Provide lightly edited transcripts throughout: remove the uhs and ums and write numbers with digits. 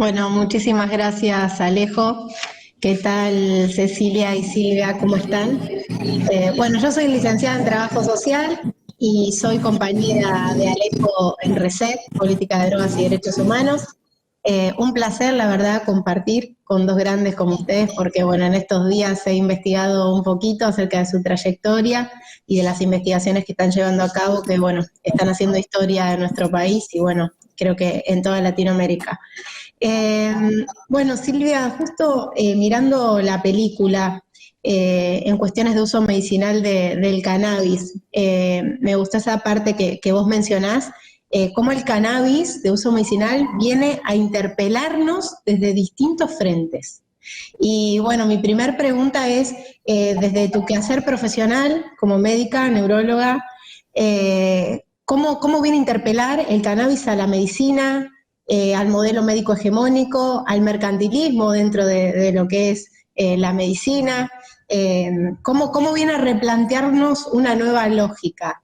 Bueno, muchísimas gracias, Alejo. ¿Qué tal, Cecilia y Silvia? ¿Cómo están? Bueno, yo soy licenciada en Trabajo Social y soy compañera de Alejo en RESET, Política de Drogas y Derechos Humanos. Un placer, la verdad, compartir con dos grandes como ustedes, porque bueno, en estos días he investigado un poquito acerca de su trayectoria y de las investigaciones que están llevando a cabo, que bueno, están haciendo historia en nuestro país y bueno, creo que en toda Latinoamérica. Eh, bueno, Silvia, justo mirando la película en cuestiones de uso medicinal del cannabis, me gustó esa parte que vos mencionás, cómo el cannabis de uso medicinal viene a interpelarnos desde distintos frentes. Y bueno, mi primer pregunta es, desde tu quehacer profesional como médica, neuróloga, ¿cómo viene a interpelar el cannabis a la medicina, al modelo médico hegemónico, al mercantilismo dentro de lo que es la medicina? ¿Cómo viene a replantearnos una nueva lógica?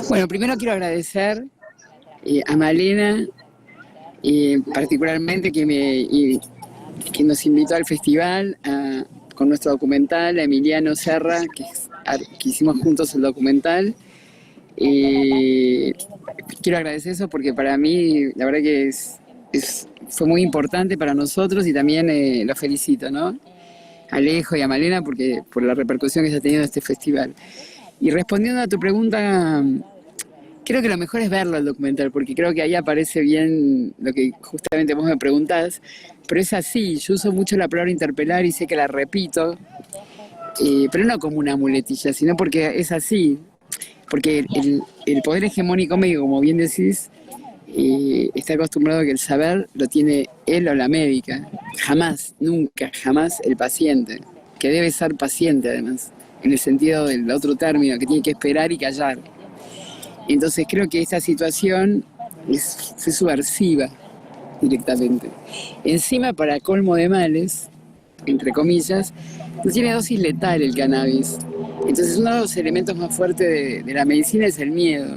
Bueno, primero quiero agradecer a Malena, particularmente que nos invitó al festival con nuestro documental, a Emiliano Serra, que hicimos juntos el documental. Quiero agradecer eso porque para mí la verdad que fue muy importante para nosotros y también los felicito, ¿no? A Alejo y a Malena por la repercusión que se ha tenido este festival. Y respondiendo a tu pregunta, creo que lo mejor es verlo el documental, porque creo que ahí aparece bien lo que justamente vos me preguntás, pero es así, yo uso mucho la palabra interpelar y sé que la repito, pero no como una muletilla, sino porque es así, porque el poder hegemónico médico, como bien decís, está acostumbrado a que el saber lo tiene él o la médica, jamás, nunca, jamás el paciente, que debe ser paciente además, en el sentido del otro término, que tiene que esperar y callar. Entonces creo que esta situación fue subversiva directamente. Encima, para colmo de males, entre comillas, no tiene dosis letal el cannabis. Entonces uno de los elementos más fuertes de la medicina es el miedo.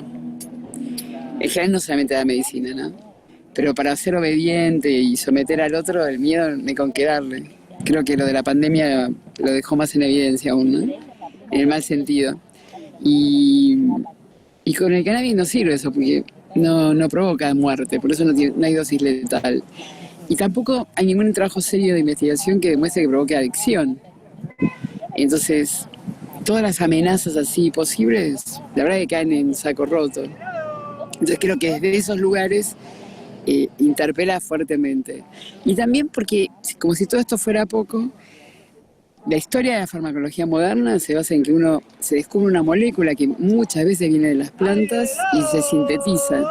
En general no solamente de la medicina, ¿no? Pero para ser obediente y someter al otro, el miedo no hay con qué darle. Creo que lo de la pandemia lo dejó más en evidencia aún, ¿no? En el mal sentido. Y Y con el cannabis no sirve eso, porque no provoca muerte, por eso no hay dosis letal. Y tampoco hay ningún trabajo serio de investigación que demuestre que provoque adicción. Entonces, todas las amenazas así posibles, la verdad que caen en saco roto. Entonces creo que desde esos lugares interpela fuertemente. Y también porque, como si todo esto fuera poco, la historia de la farmacología moderna se basa en que uno se descubre una molécula que muchas veces viene de las plantas y se sintetiza.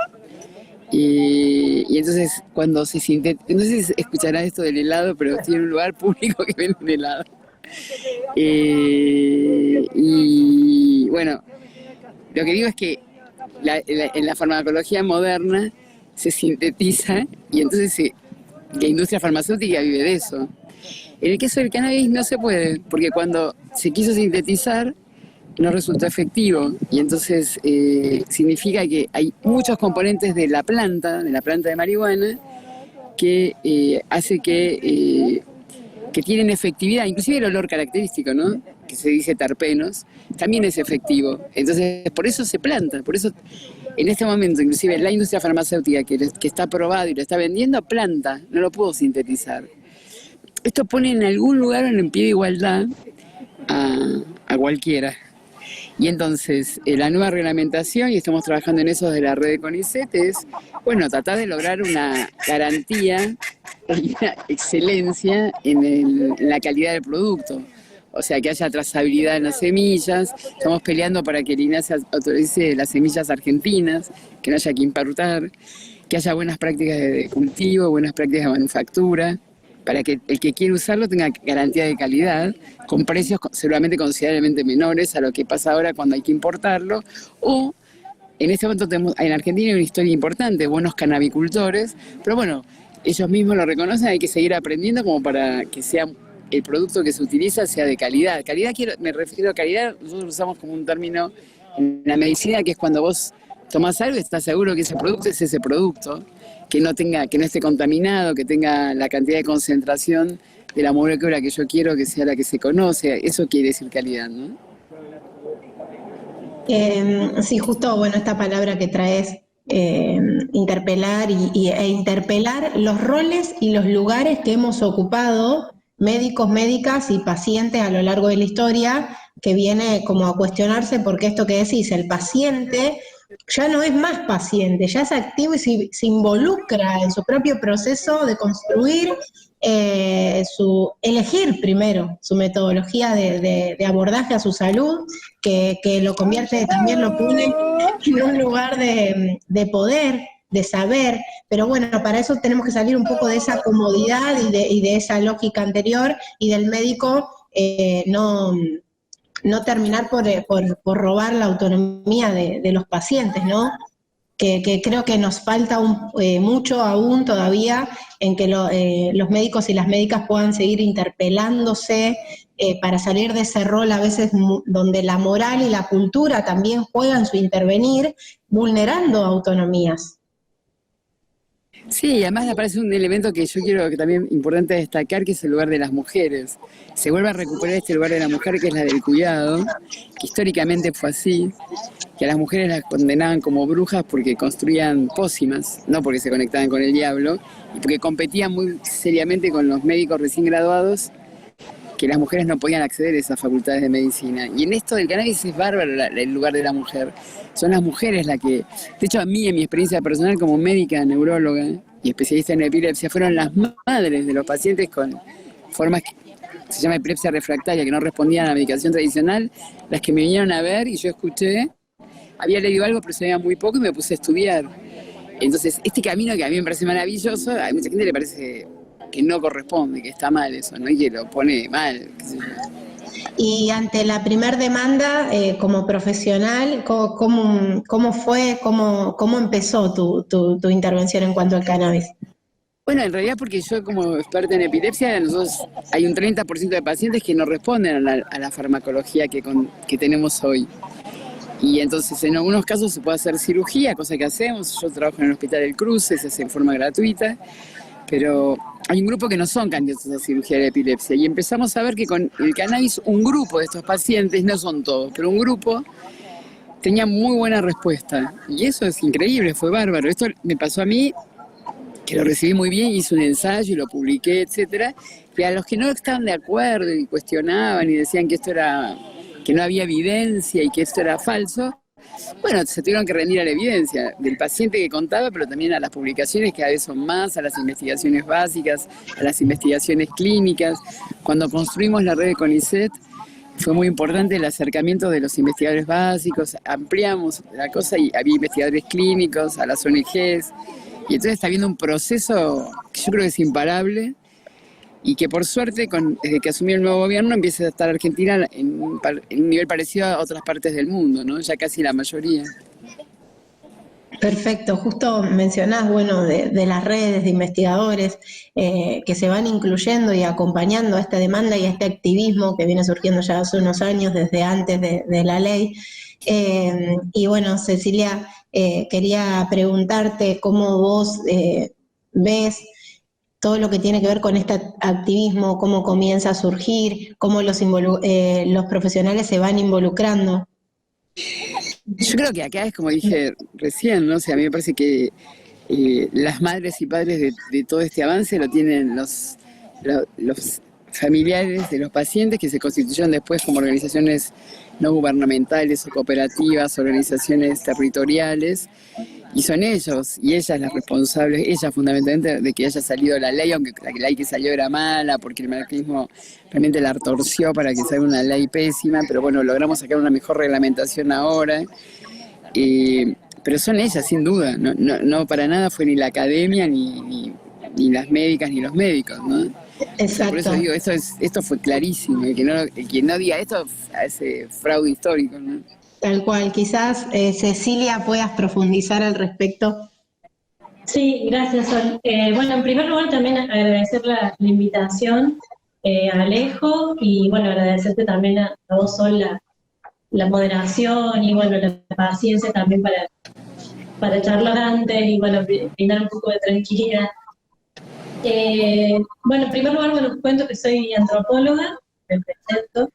Y entonces cuando se sintetiza, no sé si escuchará esto del helado, pero estoy en un lugar público que vende helado. Y bueno, lo que digo es que en la farmacología moderna se sintetiza y entonces la industria farmacéutica vive de eso. En el caso del cannabis no se puede, porque cuando se quiso sintetizar no resultó efectivo y entonces significa que hay muchos componentes de la planta de marihuana, que hace que tienen efectividad, inclusive el olor característico, ¿no? Que se dice terpenos, también es efectivo. Entonces, por eso se planta, por eso en este momento, inclusive la industria farmacéutica que está aprobada y lo está vendiendo, planta, no lo puedo sintetizar. Esto pone en algún lugar en pie de igualdad a cualquiera. Y entonces, la nueva reglamentación, y estamos trabajando en eso desde la red de CONICET, es, bueno, tratar de lograr una garantía y una excelencia en la calidad del producto. O sea, que haya trazabilidad en las semillas. Estamos peleando para que el INASE autorice las semillas argentinas, que no haya que importar, que haya buenas prácticas de cultivo, buenas prácticas de manufactura, para que el que quiera usarlo tenga garantía de calidad, con precios seguramente considerablemente menores a lo que pasa ahora cuando hay que importarlo, o en este momento en Argentina hay una historia importante, buenos canabicultores, pero bueno, ellos mismos lo reconocen, hay que seguir aprendiendo como para que sea el producto que se utiliza sea de calidad. Me refiero a calidad, nosotros usamos como un término en la medicina que es cuando vos tomás algo y estás seguro que ese producto es ese producto. que no esté contaminado, que tenga la cantidad de concentración de la molécula que yo quiero que sea la que se conoce. Eso quiere decir calidad, ¿no? Sí, justo, bueno, esta palabra que traes, interpelar e interpelar los roles y los lugares que hemos ocupado médicos, médicas y pacientes a lo largo de la historia, que viene como a cuestionarse porque esto que decís, el paciente ya no es más paciente, ya es activo y se involucra en su propio proceso de construir, elegir primero su metodología de abordaje a su salud, que lo convierte, también lo pone en un lugar de poder, de saber, pero bueno, para eso tenemos que salir un poco de esa comodidad y de esa lógica anterior, y del médico no terminar por robar la autonomía de los pacientes, ¿no? Que creo que nos falta mucho aún todavía en que los médicos y las médicas puedan seguir interpelándose, para salir de ese rol a veces donde la moral y la cultura también juegan su intervenir, vulnerando autonomías. Sí, y además aparece un elemento que yo quiero que también importante destacar, que es el lugar de las mujeres. Se vuelve a recuperar este lugar de la mujer, que es la del cuidado, que históricamente fue así, que a las mujeres las condenaban como brujas porque construían pócimas, no porque se conectaban con el diablo, y porque competían muy seriamente con los médicos recién graduados, que las mujeres no podían acceder a esas facultades de medicina. Y en esto del cannabis es bárbaro el lugar de la mujer. Son las mujeres las que... De hecho, a mí, en mi experiencia personal como médica, neuróloga y especialista en epilepsia, fueron las madres de los pacientes con formas que se llama epilepsia refractaria, que no respondían a la medicación tradicional, las que me vinieron a ver y yo escuché, había leído algo, pero sabía muy poco y me puse a estudiar. Entonces, este camino que a mí me parece maravilloso, a mucha gente le parece que no corresponde, que está mal eso, ¿no? Y que lo pone mal, qué sé yo. Y ante la primer demanda, como profesional, ¿cómo fue, cómo empezó tu intervención en cuanto al cannabis? Bueno, en realidad porque yo como experta en epilepsia, nosotros hay un 30% de pacientes que no responden a la farmacología que tenemos hoy. Y entonces en algunos casos se puede hacer cirugía, cosa que hacemos. Yo trabajo en el Hospital del Cruce, se hace en forma gratuita. Pero hay un grupo que no son candidatos a cirugía de epilepsia y empezamos a ver que con el cannabis un grupo de estos pacientes, no son todos, pero un grupo tenía muy buena respuesta y eso es increíble, fue bárbaro. Esto me pasó a mí, que lo recibí muy bien, hice un ensayo y lo publiqué, etcétera, y a los que no estaban de acuerdo y cuestionaban y decían que esto era, que no había evidencia y que esto era falso, bueno, se tuvieron que rendir a la evidencia del paciente que contaba, pero también a las publicaciones, que cada vez son más, a las investigaciones básicas, a las investigaciones clínicas. Cuando construimos la red de CONICET, fue muy importante el acercamiento de los investigadores básicos, ampliamos la cosa y había investigadores clínicos, a las ONGs, y entonces está habiendo un proceso que yo creo que es imparable, y que por suerte, desde que asumió el nuevo gobierno, empieza a estar Argentina en un nivel parecido a otras partes del mundo, ¿no? Ya casi la mayoría. Perfecto, justo mencionás, bueno, de las redes de investigadores, que se van incluyendo y acompañando a esta demanda y a este activismo que viene surgiendo ya hace unos años, desde antes de la ley. Y bueno, Cecilia, quería preguntarte cómo vos ves todo lo que tiene que ver con este activismo, cómo comienza a surgir, cómo los profesionales se van involucrando. Yo creo que acá es como dije recién, ¿no? O sea, a mí me parece que las madres y padres de todo este avance lo tienen los familiares de los pacientes, que se constituyeron después como organizaciones no gubernamentales o cooperativas, organizaciones territoriales, y son ellos y ellas las responsables, ellas fundamentalmente, de que haya salido la ley, aunque la ley que salió era mala, porque el macrismo realmente la torció para que salga una ley pésima, pero bueno, logramos sacar una mejor reglamentación ahora. Pero son ellas, sin duda, no para nada fue ni la academia, ni las médicas, ni los médicos, ¿no? Exacto. O sea, por eso digo, esto fue clarísimo, el que no diga esto hace fraude histórico, ¿no? Tal cual, quizás Cecilia puedas profundizar al respecto. Sí, gracias, Sol. Bueno, en primer lugar también agradecer la invitación a Alejo y bueno, agradecerte también a vos, Sol, la moderación y bueno, la paciencia también para charlar antes y bueno, brindar un poco de tranquilidad. Bueno, en primer lugar, bueno, cuento que soy antropóloga, me presento.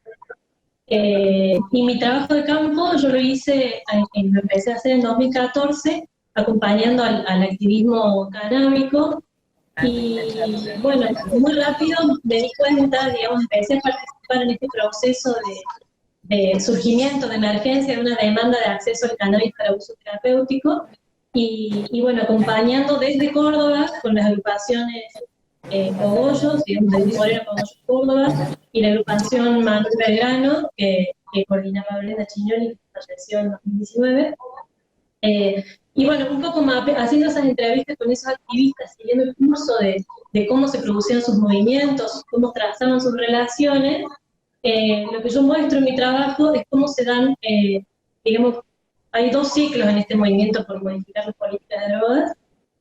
Y mi trabajo de campo yo lo hice, lo empecé a hacer en 2014, acompañando al activismo canábico. Y bueno, muy rápido me di cuenta, digamos, empecé a participar en este proceso de surgimiento, de emergencia, de una demanda de acceso al cannabis para uso terapéutico. Y bueno, acompañando desde Córdoba con las agrupaciones Cogollos, digamos, de Moreno Cogollos Córdoba, y la agrupación Manuel Belgrano, que coordinaba Brenda Chignoli, que falleció en 2019. Y bueno, un poco haciendo esas entrevistas con esos activistas, siguiendo el curso de cómo se producían sus movimientos, cómo trazaban sus relaciones, lo que yo muestro en mi trabajo es cómo se dan, digamos, hay dos ciclos en este movimiento por modificar las políticas de drogas,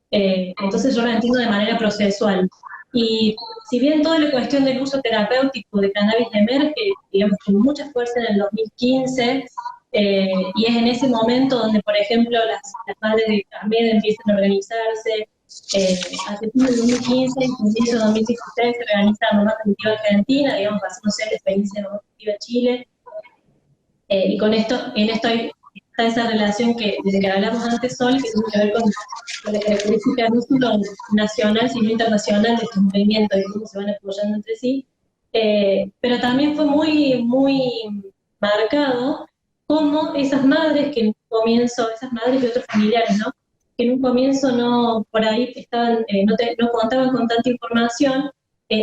entonces yo lo entiendo de manera procesual. Y si bien toda la cuestión del uso terapéutico de cannabis emerge, digamos, con mucha fuerza en el 2015, y es en ese momento donde, por ejemplo, las madres de Carmen empiezan a organizarse. A septiembre del 2015, en inicio de 2016, se organiza la Mamá Comitiva Argentina, digamos, basándose en la experiencia de Mamá Comitiva Chile. Y con esto, está esa relación desde que hablamos antes, Sol, que tiene que ver con la característica no solo nacional, sino internacional de estos movimientos y cómo se van apoyando entre sí. Pero también fue muy, muy marcado cómo esas madres que en un comienzo, esas madres y otros familiares, ¿no? Que en un comienzo no, por ahí estaban, no contaban con tanta información,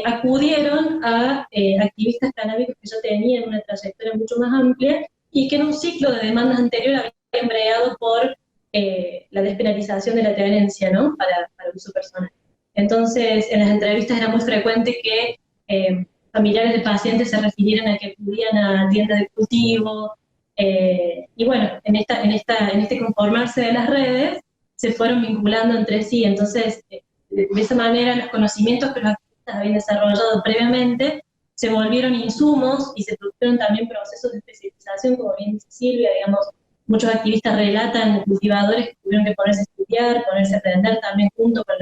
acudieron a activistas canábicos que ya tenían una trayectoria mucho más amplia y que en un ciclo de demandas anterior habían bregado por la despenalización de la tenencia, ¿no? Para el uso personal. Entonces, en las entrevistas era muy frecuente que familiares de pacientes se refirieran a que acudían a tiendas de cultivo, y bueno, en este conformarse de las redes, se fueron vinculando entre sí. Entonces, de esa manera, los conocimientos que los activistas habían desarrollado previamente se volvieron insumos y se produjeron también procesos de especialización, como bien dice Silvia, digamos, muchos activistas relatan cultivadores que tuvieron que ponerse a estudiar, ponerse a aprender también junto con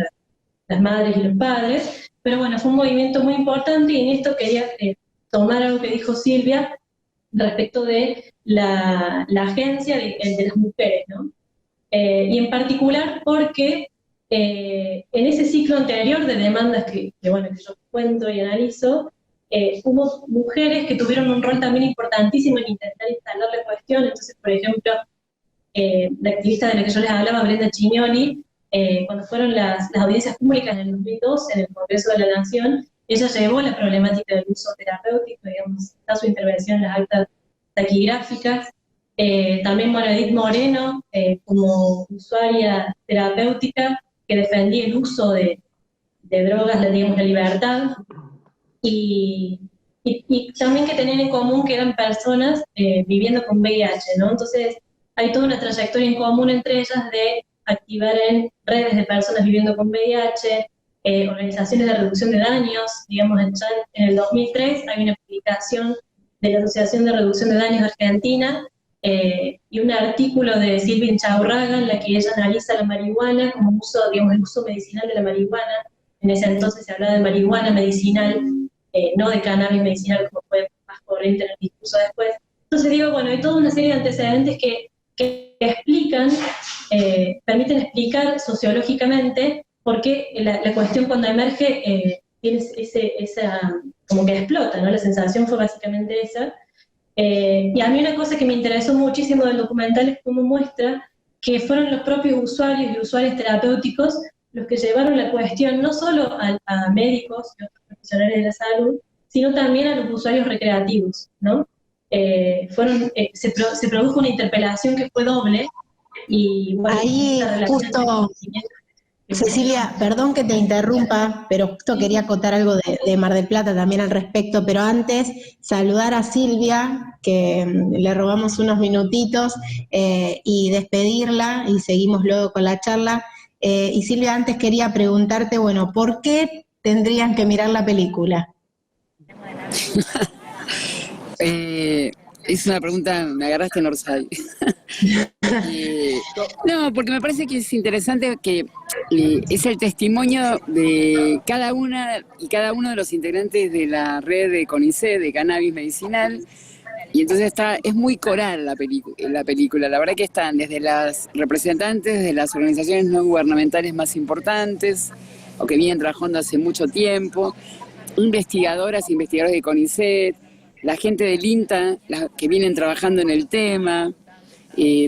las madres y los padres. Pero bueno, fue un movimiento muy importante y en esto quería tomar algo que dijo Silvia respecto de la agencia de las mujeres, ¿no? Y en particular porque en ese ciclo anterior de demandas que yo cuento y analizo, hubo mujeres que tuvieron un rol también importantísimo en intentar instalar la cuestión. Entonces, por ejemplo, la activista de la que yo les hablaba, Brenda Chignoli, cuando fueron las audiencias públicas en el 2012 en el Congreso de la Nación, ella llevó la problemática del uso terapéutico, digamos, está su intervención en las actas taquigráficas. También Edith Moreno, como usuaria terapéutica, que defendía el uso de drogas, digamos, la libertad, y también que tenían en común que eran personas viviendo con VIH, ¿no? Entonces, hay toda una trayectoria en común entre ellas de activar en redes de personas viviendo con VIH, organizaciones de reducción de daños. Digamos, en el 2003 hay una publicación de la Asociación de Reducción de Daños de Argentina, y un artículo de Silvia Inchaurraga en la que ella analiza la marihuana como uso, digamos, el uso medicinal de la marihuana. En ese entonces se hablaba de marihuana medicinal, no de cannabis medicinal, como fue más corriente en el discurso después. Entonces digo, bueno, hay toda una serie de antecedentes que explican, permiten explicar sociológicamente por qué la cuestión cuando emerge tiene esa, como que explota, ¿no? La sensación fue básicamente esa. Y a mí una cosa que me interesó muchísimo del documental es cómo muestra que fueron los propios usuarios y usuarios terapéuticos los que llevaron la cuestión no solo a médicos y otros profesionales de la salud, sino también a los usuarios recreativos, ¿no? Se produjo una interpelación que fue doble, y bueno, ahí justo, Cecilia, perdón que te interrumpa, pero justo quería acotar algo de Mar del Plata también al respecto, pero antes saludar a Silvia, que le robamos unos minutitos, y despedirla, y seguimos luego con la charla. Y Silvia, antes quería preguntarte, bueno, ¿por qué tendrían que mirar la película? Es una pregunta, me agarraste en Orsay. No, porque me parece que es interesante que es el testimonio de cada una y cada uno de los integrantes de la red de CONICET, de cannabis medicinal, y entonces es muy coral la película. La verdad que están desde las representantes de las organizaciones no gubernamentales más importantes, o que vienen trabajando hace mucho tiempo, investigadoras e investigadores de CONICET, la gente del INTA, que vienen trabajando en el tema,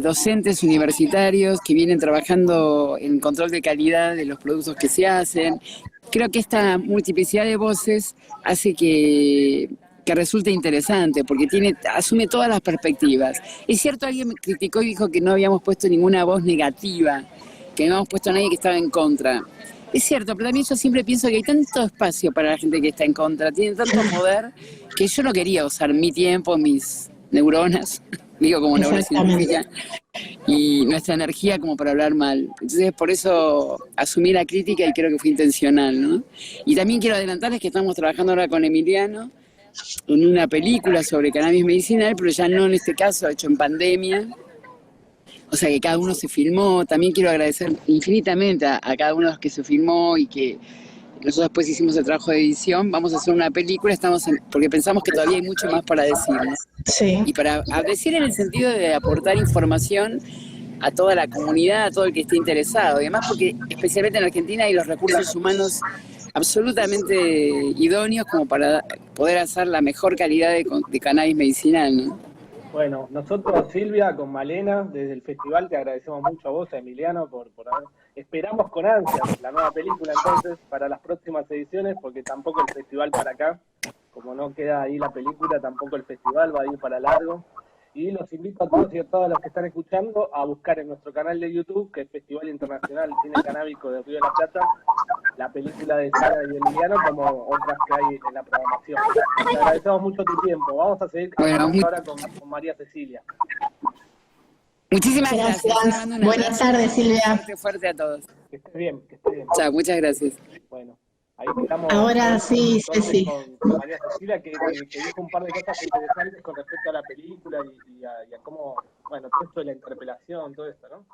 docentes universitarios que vienen trabajando en control de calidad de los productos que se hacen. Creo que esta multiplicidad de voces hace que resulte interesante, porque asume todas las perspectivas. Es cierto, alguien me criticó y dijo que no habíamos puesto ninguna voz negativa, que no habíamos puesto a nadie que estaba en contra. Es cierto, pero también yo siempre pienso que hay tanto espacio para la gente que está en contra, tienen tanto poder, que yo no quería usar mi tiempo, mis neuronas, digo como neurocientífica, y nuestra energía como para hablar mal. Entonces por eso asumí la crítica y creo que fue intencional, ¿no? Y también quiero adelantarles que estamos trabajando ahora con Emiliano en una película sobre cannabis medicinal, pero ya no en este caso, hecho en pandemia. O sea que cada uno se filmó. También quiero agradecer infinitamente a cada uno de los que se filmó y que nosotros después hicimos el trabajo de edición. Vamos a hacer una película, porque pensamos que todavía hay mucho más para decir, ¿no? Sí. Y para decir en el sentido de aportar información a toda la comunidad, a todo el que esté interesado. Y además porque especialmente en Argentina hay los recursos humanos absolutamente idóneos como para poder hacer la mejor calidad de cannabis medicinal, ¿no? Bueno, nosotros, Silvia, con Malena, desde el festival, te agradecemos mucho a vos, a Emiliano, por haber... Esperamos con ansias la nueva película, entonces, para las próximas ediciones, porque tampoco el festival para acá, como no queda ahí la película, tampoco el festival va a ir para largo. Y los invito a todos y a todas los que están escuchando a buscar en nuestro canal de YouTube, que es Festival Internacional Cine Canábico de Río de la Plata, la película de Sara y Emiliano, como otras que hay en la programación. Te agradecemos mucho tu tiempo. Vamos a seguir ahora con María Cecilia. Muchísimas gracias. Buenas tardes, Silvia. Fuerte a todos. Que estés bien, que estés bien. Chao, muchas gracias. Bueno, ahí estamos. Ahora sí, Ceci. Con María Cecilia, que dijo un par de cosas interesantes con respecto a la película y a cómo, bueno, todo esto de la interpelación, todo esto, ¿no?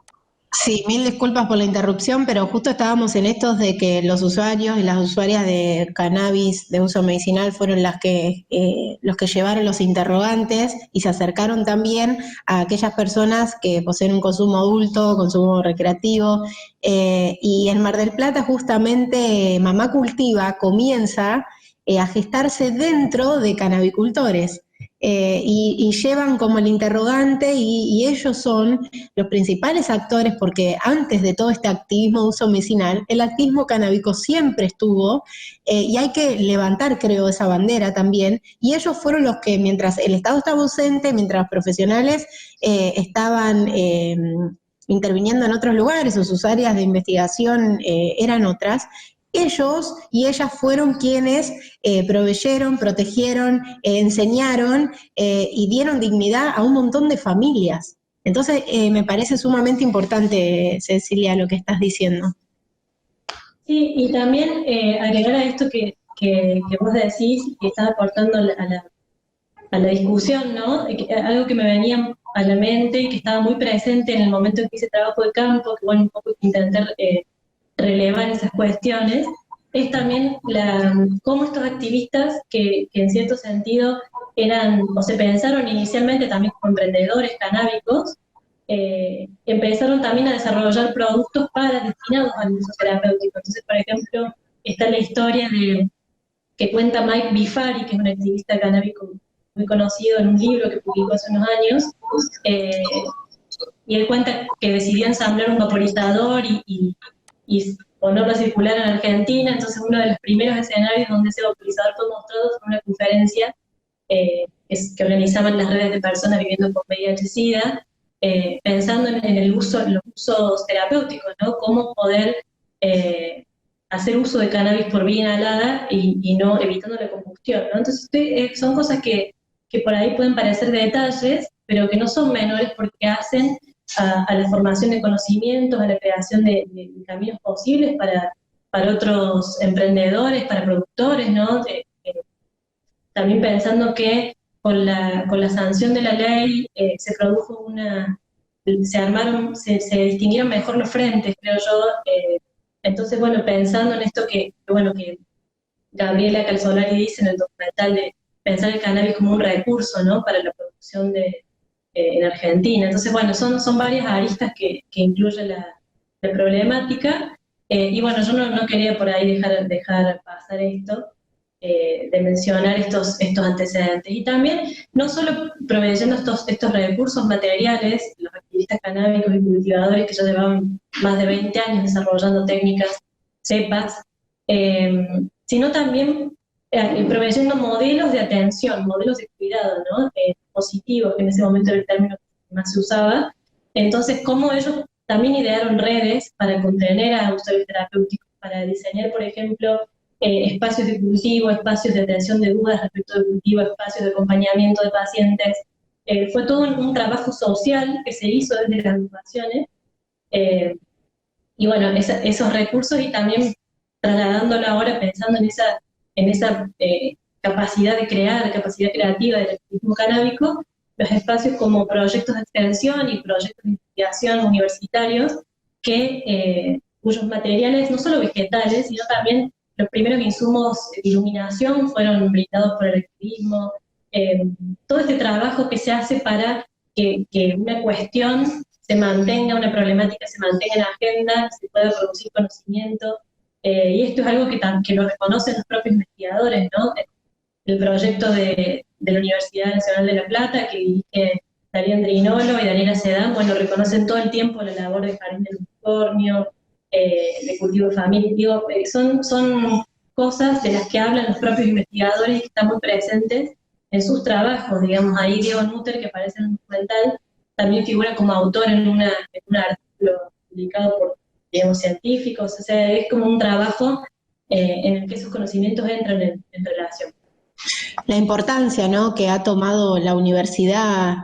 Sí, mil disculpas por la interrupción, pero justo estábamos en estos de que los usuarios y las usuarias de cannabis de uso medicinal fueron los que llevaron los interrogantes y se acercaron también a aquellas personas que poseen un consumo adulto, consumo recreativo, y en Mar del Plata justamente Mamá Cultiva comienza a gestarse dentro de cannabicultores. Y llevan como el interrogante y ellos son los principales actores porque antes de todo este activismo de uso medicinal, el activismo canábico siempre estuvo y hay que levantar, creo, esa bandera también. Y ellos fueron los que, mientras el Estado estaba ausente, mientras los profesionales estaban interviniendo en otros lugares o sus áreas de investigación eran otras, ellos y ellas fueron quienes proveyeron, protegieron, enseñaron y dieron dignidad a un montón de familias. Entonces, me parece sumamente importante, Cecilia, lo que estás diciendo. Sí, y también agregar a esto que vos decís, que estás aportando a la discusión, ¿no? Algo que me venía a la mente y que estaba muy presente en el momento en que hice trabajo de campo, que bueno, un poco intentar relevar esas cuestiones, es también cómo estos activistas que en cierto sentido eran o se pensaron inicialmente también como emprendedores canábicos, empezaron también a desarrollar productos destinados al uso terapéutico. Entonces, por ejemplo, está la historia que cuenta Mike Bifari, que es un activista canábico muy conocido en un libro que publicó hace unos años, y él cuenta que decidió ensamblar un vaporizador y ponerlo a circular en Argentina. Entonces uno de los primeros escenarios donde ese vaporizador fue mostrado fue una conferencia que organizaban las redes de personas viviendo con VIH-Sida, pensando en los usos terapéuticos, ¿no? Cómo poder hacer uso de cannabis por vía inhalada y no evitando la combustión, ¿no? Entonces son cosas que por ahí pueden parecer detalles, pero que no son menores porque hacen a la formación de conocimientos, a la creación de caminos posibles para otros emprendedores, para productores, ¿no? También pensando que con la sanción de la ley se produjo se distinguieron mejor los frentes, creo yo. Entonces, bueno, pensando en esto que Gabriela Calzolari dice en el documental de pensar el cannabis como un recurso, ¿no?, para la producción en Argentina. Entonces, bueno, son varias aristas que incluye la problemática. Y bueno, yo no quería por ahí dejar pasar esto, de mencionar estos antecedentes. Y también, no solo proveyendo estos recursos materiales, los activistas canábicos y cultivadores que ya llevaban más de 20 años desarrollando técnicas, cepas, sino también proveyendo modelos de atención, modelos de cuidado, ¿no? Positivos, que en ese momento era el término que más se usaba. Entonces, cómo ellos también idearon redes para contener a usuarios terapéuticos, para diseñar, por ejemplo, espacios de cultivo, espacios de atención de dudas respecto del cultivo, espacios de acompañamiento de pacientes. Fue todo un trabajo social que se hizo desde las agrupaciones. Y bueno, esos recursos, y también trasladándolo ahora pensando en esa capacidad de crear, capacidad creativa del activismo canábico, los espacios como proyectos de extensión y proyectos de investigación universitarios, cuyos materiales, no solo vegetales, sino también los primeros insumos de iluminación fueron brindados por el activismo. Todo este trabajo que se hace para que una cuestión se mantenga, una problemática se mantenga en la agenda, se pueda producir conocimiento, y esto es algo que lo reconocen los propios investigadores, ¿no? El proyecto de la Universidad Nacional de La Plata, que dirige Darío Andrinolo y Daniela Sedán, bueno, reconocen todo el tiempo la labor de Jardín del Unicornio, de cultivo de familia. Digo, son cosas de las que hablan los propios investigadores y que están muy presentes en sus trabajos. Digamos, ahí Diego Nutter, que aparece en el documental, también figura como autor en un artículo publicado por, digamos, científicos. O sea, es como un trabajo en el que esos conocimientos entran en relación. La importancia, ¿no?, que ha tomado la universidad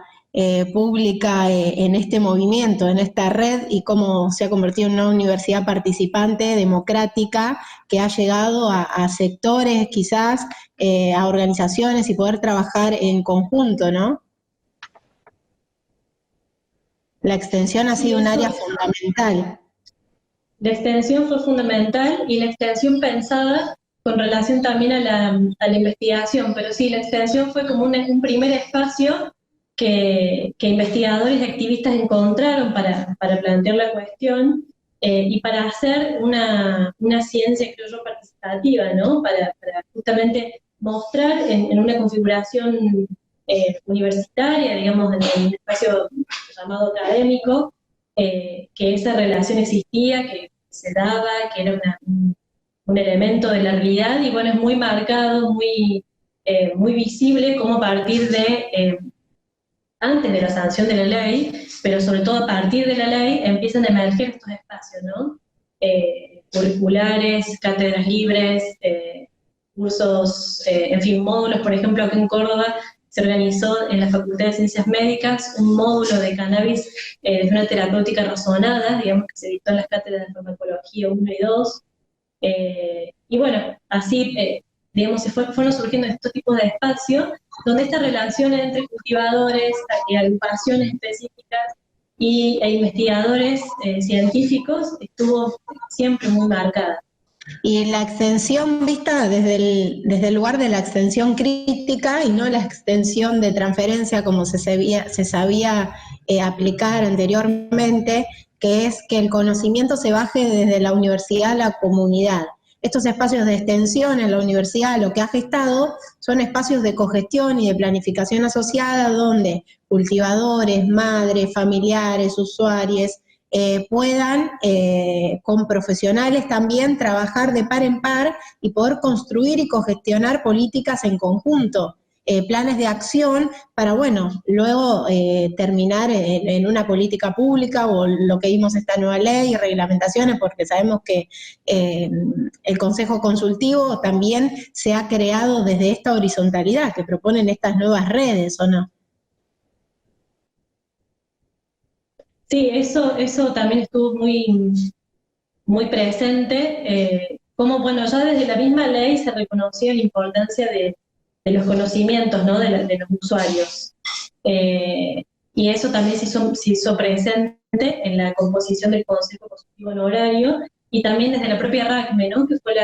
pública en este movimiento, en esta red, y cómo se ha convertido en una universidad participante, democrática, que ha llegado a sectores, quizás, a organizaciones, y poder trabajar en conjunto, ¿no? La extensión ha sido un área fundamental. La extensión fue fundamental, y la extensión pensada con relación también a la investigación, pero sí, la extensión fue como un primer espacio que investigadores y activistas encontraron para plantear la cuestión, y para hacer una ciencia, creo yo, participativa, ¿no? Para justamente mostrar en una configuración universitaria, digamos, en un espacio llamado académico, que esa relación existía, que se daba, que era un elemento de la realidad. Y bueno, es muy marcado, muy visible cómo a partir de, antes de la sanción de la ley, pero sobre todo a partir de la ley, empiezan a emerger estos espacios, ¿no? Curriculares, cátedras libres, cursos, en fin, módulos. Por ejemplo, aquí en Córdoba se organizó en la Facultad de Ciencias Médicas un módulo de cannabis de una terapéutica razonada, digamos, que se dictó en las cátedras de farmacología 1 y 2. Y bueno, así, digamos, fueron surgiendo estos tipos de espacios donde esta relación entre cultivadores, agrupaciones específicas e investigadores científicos estuvo siempre muy marcada. Y la extensión vista desde el lugar de la extensión crítica, y no la extensión de transferencia como se sabía aplicar anteriormente, que es que el conocimiento se baje desde la universidad a la comunidad. Estos espacios de extensión en la universidad, lo que ha gestado son espacios de cogestión y de planificación asociada, donde cultivadores, madres, familiares, usuarios, puedan, con profesionales también, trabajar de par en par y poder construir y cogestionar políticas en conjunto, planes de acción para, bueno, luego terminar en una política pública, o lo que vimos esta nueva ley y reglamentaciones, porque sabemos que el Consejo Consultivo también se ha creado desde esta horizontalidad que proponen estas nuevas redes, ¿o no? Sí, eso también estuvo muy presente, como, bueno, ya desde la misma ley se reconocía la importancia de de los conocimientos, ¿no? de los usuarios. Y eso también se hizo presente en la composición del Consejo Consultivo Honorario y también desde la propia RACME, ¿no? Que fue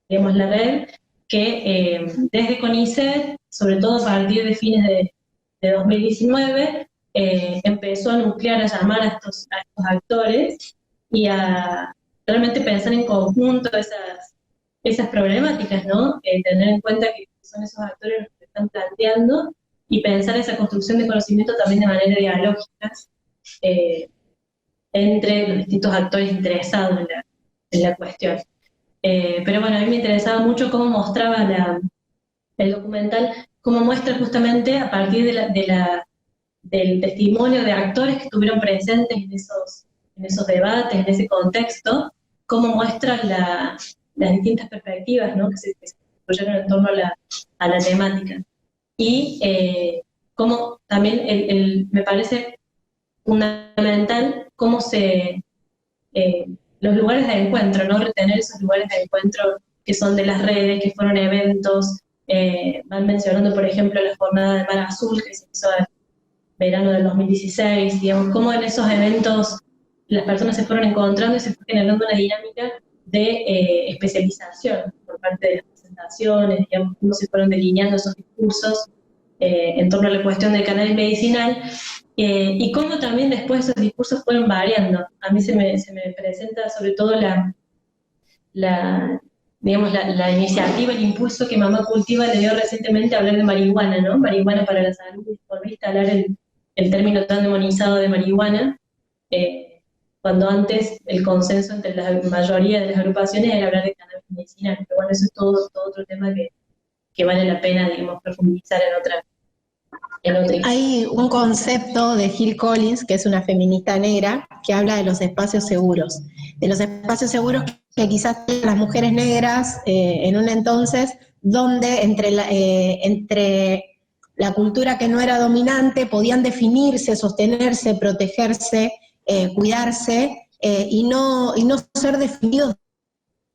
digamos, la red que desde CONICET, sobre todo a partir de fines de 2019, empezó a nuclear, a llamar a estos actores y a realmente pensar en conjunto esas problemáticas, ¿no? Tener en cuenta que son esos actores los que están planteando y pensar esa construcción de conocimiento también de manera dialógica entre los distintos actores interesados en la cuestión. Pero bueno, a mí me interesaba mucho cómo mostraba el documental, cómo muestra justamente a partir del testimonio de actores que estuvieron presentes en esos debates, en ese contexto, cómo muestra las distintas perspectivas, ¿no? que se desarrollaron en torno a la temática. Y cómo también me parece fundamental cómo los lugares de encuentro, ¿no? Retener esos lugares de encuentro que son de las redes, que fueron eventos, van mencionando, por ejemplo, la jornada de Mar Azul, que se hizo en verano del 2016, digamos, cómo en esos eventos las personas se fueron encontrando y se fue generando una dinámica de especialización por parte de las presentaciones, digamos, cómo se fueron delineando esos discursos en torno a la cuestión del cannabis medicinal, y cómo también después esos discursos fueron variando. A mí se me presenta sobre todo digamos, la iniciativa, el impulso que Mamá Cultiva le dio recientemente a hablar de marihuana, ¿no? Marihuana para la salud, y volver a instalar el término tan demonizado de marihuana, cuando antes el consenso entre la mayoría de las agrupaciones era hablar de cannabis medicinal. Pero bueno, eso es todo otro tema que vale la pena, digamos, profundizar en otra. Hay un concepto de Jill Collins, que es una feminista negra, que habla de los espacios seguros. De los espacios seguros que quizás las mujeres negras en un entonces, donde entre la cultura que no era dominante podían definirse, sostenerse, protegerse, cuidarse y no ser definidos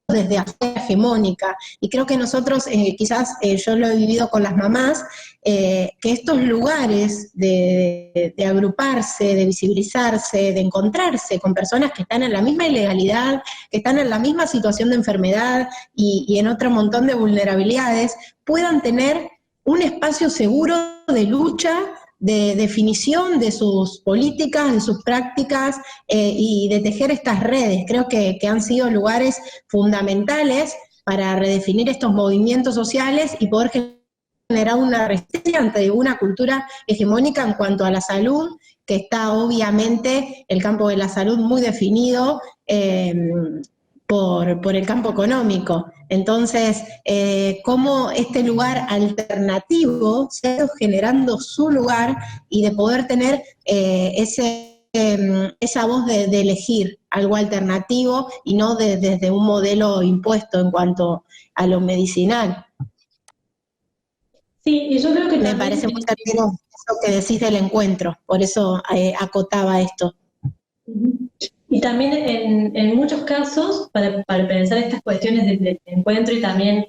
desde afuera hegemónica. Y creo que nosotros, quizás yo lo he vivido con las mamás, que estos lugares de agruparse, de visibilizarse, de encontrarse con personas que están en la misma ilegalidad, que están en la misma situación de enfermedad y en otro montón de vulnerabilidades, puedan tener un espacio seguro de lucha, de definición de sus políticas, de sus prácticas y de tejer estas redes. Creo que han sido lugares fundamentales para redefinir estos movimientos sociales y poder generar una resistencia ante una cultura hegemónica en cuanto a la salud, que está obviamente el campo de la salud muy definido por el campo económico. Entonces, cómo este lugar alternativo se ha ido generando su lugar y de poder tener esa voz de elegir algo alternativo y no desde un modelo impuesto en cuanto a lo medicinal. Sí, y yo creo que me parece muy certero eso que decís del encuentro, por eso acotaba esto. Y también en muchos casos, para pensar estas cuestiones del encuentro y también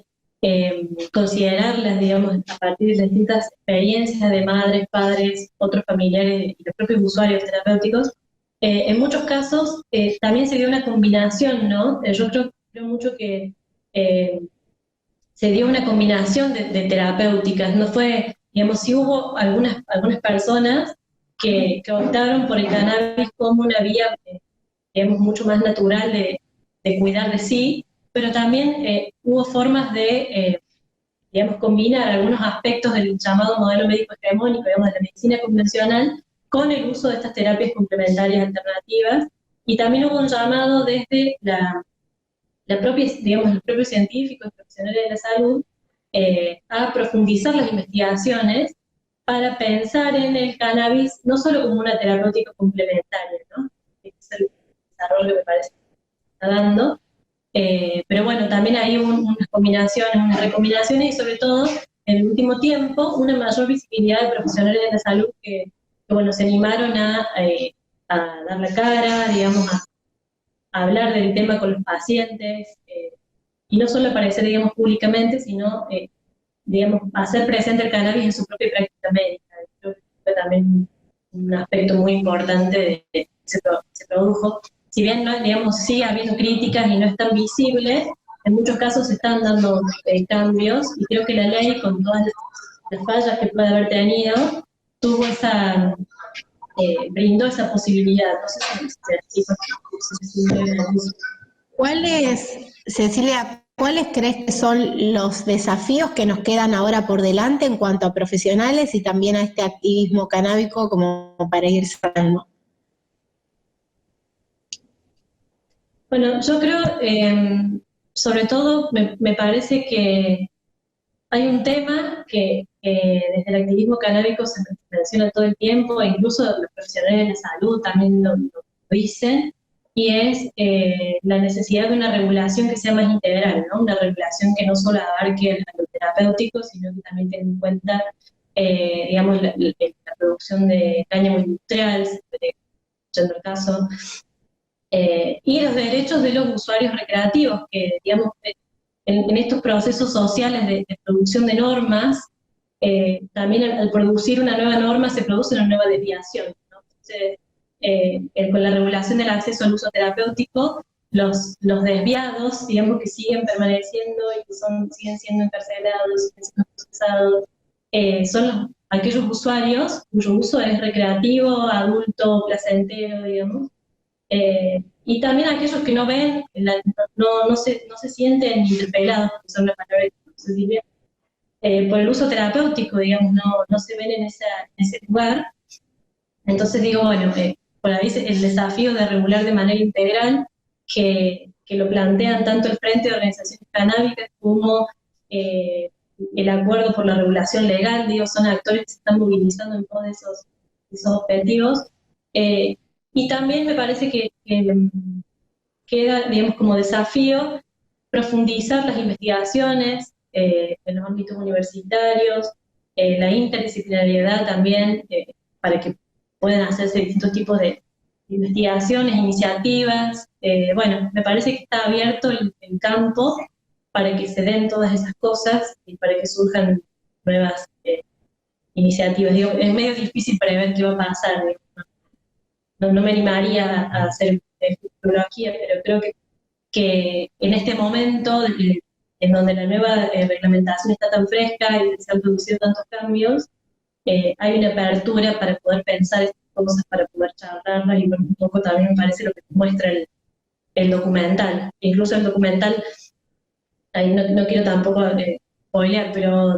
considerarlas, digamos, a partir de distintas experiencias de madres, padres, otros familiares y los propios usuarios terapéuticos, en muchos casos también se dio una combinación, ¿no? Yo creo mucho que se dio una combinación de terapéuticas, no fue, digamos, sí hubo algunas personas que optaron por el cannabis como una vía, digamos, mucho más natural de cuidar de sí, pero también hubo formas de, digamos, combinar algunos aspectos del llamado modelo médico hegemónico, digamos, de la medicina convencional, con el uso de estas terapias complementarias alternativas, y también hubo un llamado desde digamos, los propios científicos y profesionales de la salud a profundizar las investigaciones para pensar en el cannabis no solo como una terapéutica complementaria, ¿no? Ese es el desarrollo que me parece que está dando. Pero bueno, también hay unas combinaciones, unas recombinaciones y sobre todo, en el último tiempo, una mayor visibilidad de profesionales de la salud que bueno, se animaron a dar la cara, digamos, a hablar del tema con los pacientes, y no solo aparecer, digamos, públicamente, sino digamos, hacer presente el cannabis en su propia práctica médica. Creo que fue también un aspecto muy importante de que se produjo. Si bien, no, digamos, sigue habiendo críticas y no es tan visible, en muchos casos se están dando cambios, y creo que la ley, con todas las fallas que puede haber tenido, tuvo brindó esa posibilidad. No sé si Cecilia, ¿cuáles crees que son los desafíos que nos quedan ahora por delante en cuanto a profesionales y también a este activismo canábico, como para ir cerrando? Bueno, yo creo, sobre todo, me parece que hay un tema que desde el activismo canábico se menciona todo el tiempo, e incluso los profesionales de la salud también lo dicen, y es la necesidad de una regulación que sea más integral, ¿no? Una regulación que no solo abarque lo terapéutico, sino que también tenga en cuenta, digamos, la producción de cáñamo industrial, yendo el caso, y los derechos de los usuarios recreativos, que, digamos, en estos procesos sociales de producción de normas, también al producir una nueva norma se produce una nueva desviación, ¿no? Entonces, con la regulación del acceso al uso terapéutico, los desviados, digamos, que siguen permaneciendo y que siguen siendo encarcelados, siguen siendo procesados, son aquellos usuarios cuyo uso es recreativo, adulto, placentero, digamos. Y también aquellos que no ven, no se sienten interpelados, que son las palabras que se dice, por el uso terapéutico, digamos, no se ven en ese lugar. Entonces digo, bueno, por ahí el desafío de regular de manera integral, que lo plantean tanto el Frente de Organizaciones Canábicas como el Acuerdo por la Regulación Legal, digo, son actores que se están movilizando en todos esos objetivos. Y también me parece que queda, digamos, como desafío profundizar las investigaciones en los ámbitos universitarios, la interdisciplinariedad también, para que puedan hacerse distintos tipos de investigaciones, iniciativas. Bueno, me parece que está abierto el campo para que se den todas esas cosas y para que surjan nuevas iniciativas. Digo, es medio difícil prever qué va a pasar. No me animaría a hacer futurología, pero creo que en este momento, en donde la nueva reglamentación está tan fresca y se han producido tantos cambios, hay una apertura para poder pensar estas cosas, para poder charlarlas, y un poco también me parece lo que muestra el documental. Incluso el documental, ahí no quiero tampoco spoilear, pero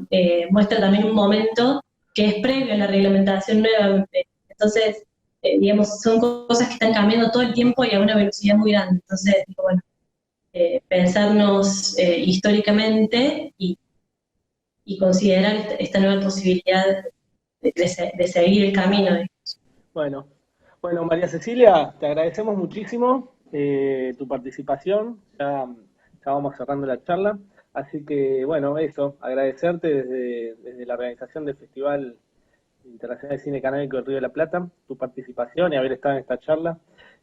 muestra también un momento que es previo a la reglamentación nueva. Entonces, digamos, son cosas que están cambiando todo el tiempo y a una velocidad muy grande. Entonces, digo, bueno, pensarnos históricamente y considerar esta nueva posibilidad de seguir el camino. Bueno, María Cecilia, te agradecemos muchísimo tu participación. Ya vamos cerrando la charla. Así que, bueno, eso, agradecerte desde la organización del Festival Internacional de Cine Canábico del Río de la Plata, tu participación y haber estado en esta charla.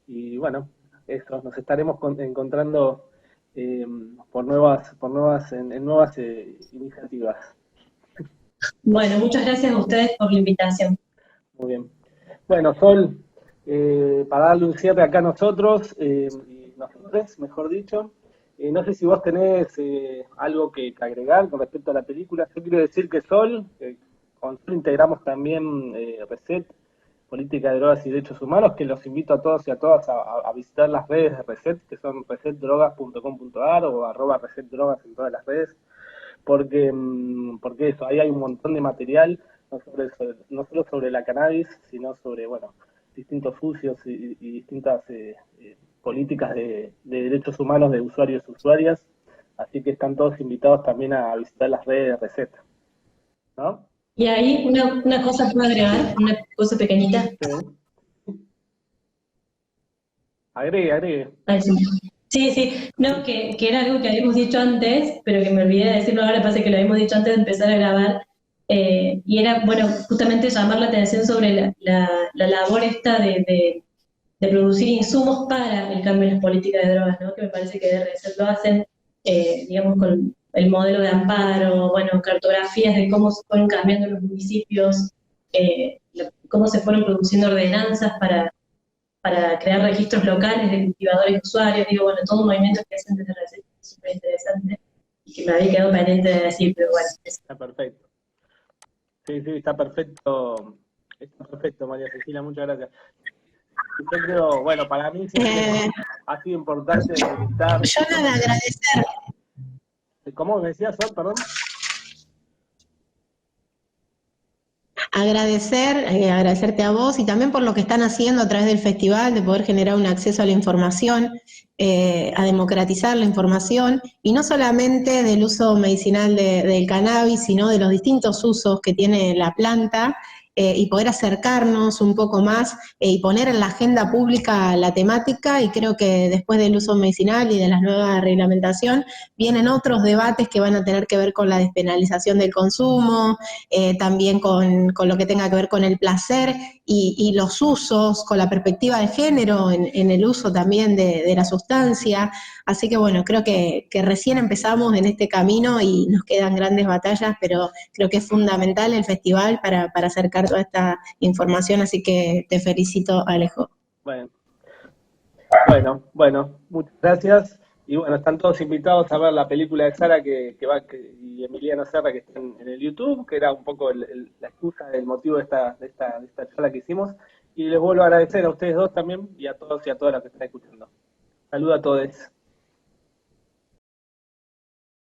Y bueno, eso, nos estaremos encontrando en nuevas iniciativas. Bueno, muchas gracias a ustedes por la invitación. Muy bien. Bueno, Sol, para darle un cierre acá a nosotros, y nosotros, mejor dicho, no sé si vos tenés algo que agregar con respecto a la película. Yo quiero decir que Sol, con Sol integramos también Reset, Política de Drogas y Derechos Humanos, que los invito a todos y a todas a visitar las redes de Reset, que son resetdrogas.com.ar o @resetdrogas en todas las redes, porque eso, ahí hay un montón de material, no solo sobre la cannabis, sino sobre, bueno, distintos usos y distintas políticas de derechos humanos de usuarios y usuarias, así que están todos invitados también a visitar las redes de Reset, ¿no? Y ahí una cosa puedo agregar, una cosa pequeñita. Agregue. Sí, no, que era algo que habíamos dicho antes, pero que me olvidé de decirlo ahora, pasa que lo habíamos dicho antes de empezar a grabar, y era, bueno, justamente llamar la atención sobre la labor esta de producir insumos para el cambio en las políticas de drogas, ¿no? Que me parece que de Reset lo hacen, digamos, el modelo de amparo, bueno, cartografías de cómo se fueron cambiando los municipios, cómo se fueron produciendo ordenanzas para crear registros locales de cultivadores y usuarios, digo, bueno, todo un movimiento que hacen desde Receta es súper interesante y que me había quedado pendiente de decir, pero bueno. Está perfecto. Sí, sí, está perfecto, María Cecilia, muchas gracias. Yo creo, bueno, para mí siempre ha sido importante estar... Yo nada, agradecer. ¿Cómo me decías, Sol, perdón? Agradecerte a vos y también por lo que están haciendo a través del festival, de poder generar un acceso a la información, a democratizar la información, y no solamente del uso medicinal del cannabis, sino de los distintos usos que tiene la planta, y poder acercarnos un poco más y poner en la agenda pública la temática, y creo que después del uso medicinal y de la nueva reglamentación vienen otros debates que van a tener que ver con la despenalización del consumo, también con lo que tenga que ver con el placer y los usos, con la perspectiva de género en el uso también de la sustancia. Así que bueno, creo que recién empezamos en este camino y nos quedan grandes batallas, pero creo que es fundamental el festival para acercar toda esta información, así que te felicito, Alejo. Bueno, muchas gracias. Y bueno, están todos invitados a ver la película de Sara y Emiliano Serra que está en el YouTube, que era un poco la excusa, el motivo de esta charla que hicimos. Y les vuelvo a agradecer a ustedes dos también y a todos y a todas las que están escuchando. Saludos a todos.